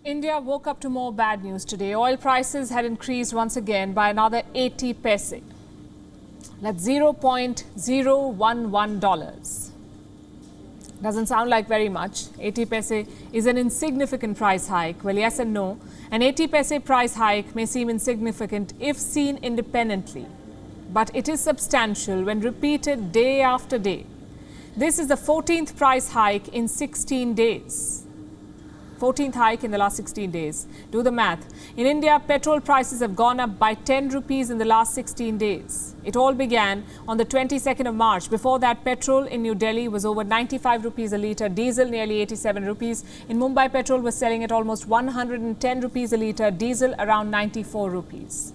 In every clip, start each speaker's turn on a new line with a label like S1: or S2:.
S1: India woke up to more bad news today. Oil prices had increased once again by another 80 paise. That's $0.011. Doesn't sound like very much. 80 paise is an insignificant price hike. Well, yes and no. An 80 paise price hike may seem insignificant if seen independently, but it is substantial when repeated day after day. This is the 14th price hike in 16 days. 14th hike in the last 16 days. Do the math. In India, petrol prices have gone up by 10 rupees in the last 16 days. It all began on the 22nd of March. Before that, petrol in New Delhi was over 95 rupees a litre, diesel nearly 87 rupees. In Mumbai, petrol was selling at almost 110 rupees a litre, diesel around 94 rupees.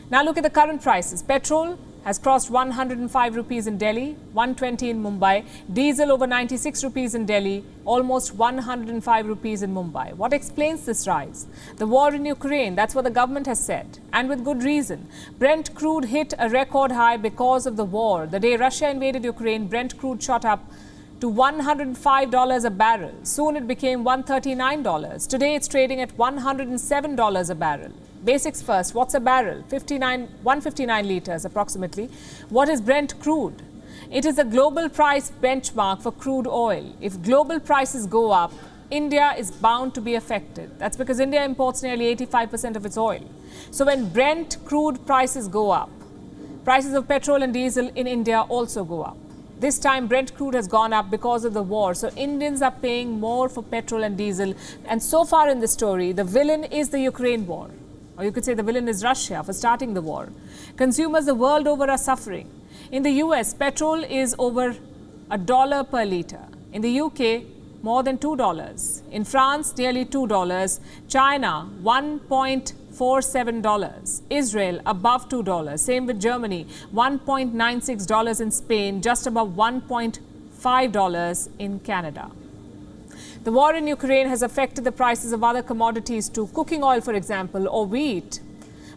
S1: Now look at the current prices. Petrol has crossed 105 rupees in Delhi, 120 in Mumbai. Diesel over 96 rupees in Delhi, almost 105 rupees in Mumbai. What explains this rise? The war in Ukraine, that's what the government has said, and with good reason. Brent crude hit a record high because of the war. The day Russia invaded Ukraine, Brent crude shot up to $105 a barrel. Soon it became $139. Today it's trading at $107 a barrel. Basics first, what's a barrel? 159 litres approximately. What is Brent crude? It is a global price benchmark for crude oil. If global prices go up, India is bound to be affected. That's because India imports nearly 85% of its oil. So when Brent crude prices go up, prices of petrol and diesel in India also go up. This time Brent crude has gone up because of the war. So Indians are paying more for petrol and diesel. And so far in the story, the villain is the Ukraine war. Or you could say the villain is Russia for starting the war. Consumers the world over are suffering. In the US, petrol is over $1 per litre. In the UK, more than $2. In France, nearly $2. China, $1.47. Israel, above $2. Same with Germany, $1.96 in Spain, just above $1.5 in Canada. The war in Ukraine has affected the prices of other commodities too, cooking oil, for example, or wheat.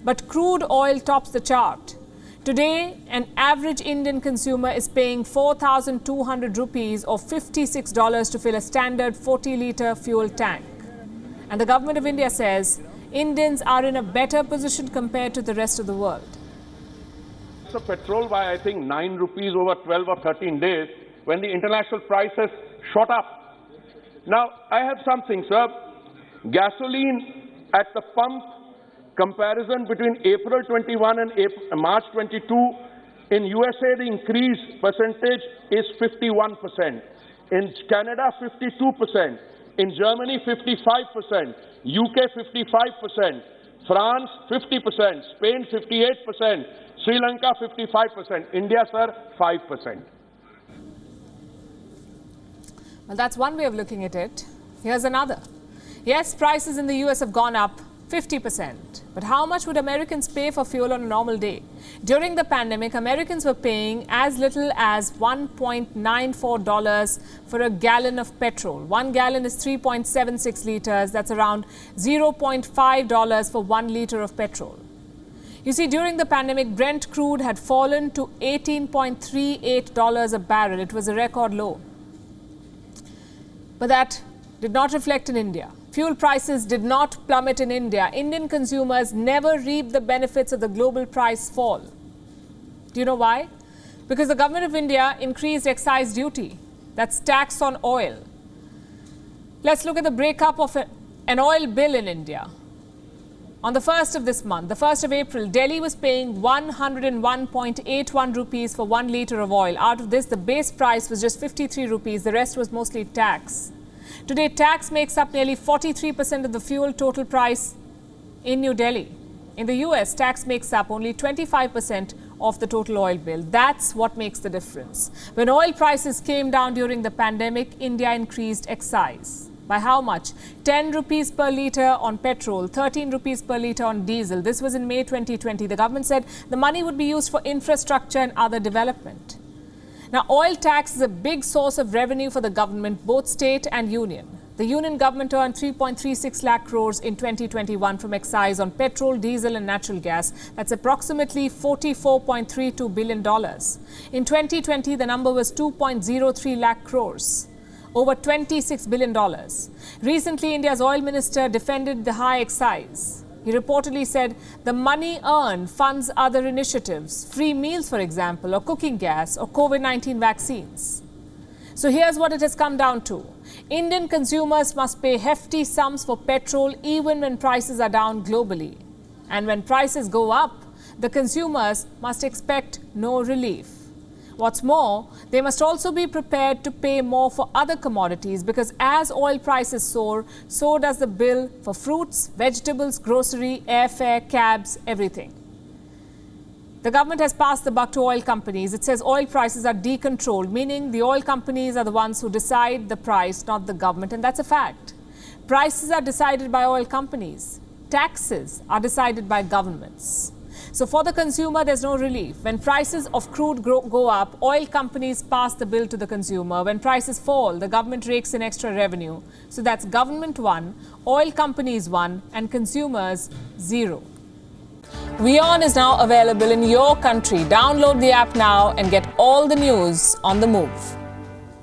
S1: But crude oil tops the chart. Today, an average Indian consumer is paying 4,200 rupees or $56 to fill a standard 40-litre fuel tank. And the government of India says Indians are in a better position compared to the rest of the world.
S2: So petrol by, I think, 9 rupees over 12 or 13 days when the international prices shot up. Now, I have something, sir. Gasoline at the pump, comparison between April 21 and March 22, in USA the increase percentage is 51%, in Canada 52%, in Germany 55%, UK 55%, France 50%, Spain 58%, Sri Lanka 55%, India, sir, 5%.
S1: Well, that's one way of looking at it. Here's another. Yes, prices in the US have gone up 50%. But how much would Americans pay for fuel on a normal day? During the pandemic, Americans were paying as little as $1.94 for a gallon of petrol. 1 gallon is 3.76 litres. That's around $0.5 for 1 litre of petrol. You see, during the pandemic, Brent crude had fallen to $18.38 a barrel. It was a record low. But that did not reflect in India. Fuel prices did not plummet in India. Indian consumers never reaped the benefits of the global price fall. Do you know why? Because the government of India increased excise duty. That's tax on oil. Let's look at the breakup of an oil bill in India. On the 1st of this month, the 1st of April, Delhi was paying 101.81 rupees for 1 litre of oil. Out of this, the base price was just 53 rupees. The rest was mostly tax. Today, tax makes up nearly 43% of the fuel total price in New Delhi. In the US, tax makes up only 25% of the total oil bill. That's what makes the difference. When oil prices came down during the pandemic, India increased excise. By how much? 10 rupees per litre on petrol, 13 rupees per litre on diesel. This was in May 2020. The government said the money would be used for infrastructure and other development. Now, oil tax is a big source of revenue for the government, both state and union. The union government earned 3.36 lakh crores in 2021 from excise on petrol, diesel and natural gas. That's approximately $44.32 billion. In 2020, the number was 2.03 lakh crores. over $26 billion. Recently, India's oil minister defended the high excise. He reportedly said the money earned funds other initiatives, free meals, for example, or cooking gas, or COVID-19 vaccines. So here's what it has come down to. Indian consumers must pay hefty sums for petrol even when prices are down globally. And when prices go up, the consumers must expect no relief. What's more, they must also be prepared to pay more for other commodities because as oil prices soar, so does the bill for fruits, vegetables, grocery, airfare, cabs, everything. The government has passed the buck to oil companies. It says oil prices are decontrolled, meaning the oil companies are the ones who decide the price, not the government, and that's a fact. Prices are decided by oil companies. Taxes are decided by governments. So for the consumer, there's no relief. When prices of crude go up, oil companies pass the bill to the consumer. When prices fall, the government rakes in extra revenue. So that's government 1, oil companies 1, and consumers 0. WION is now available in your country. Download the app now and get all the news on the move.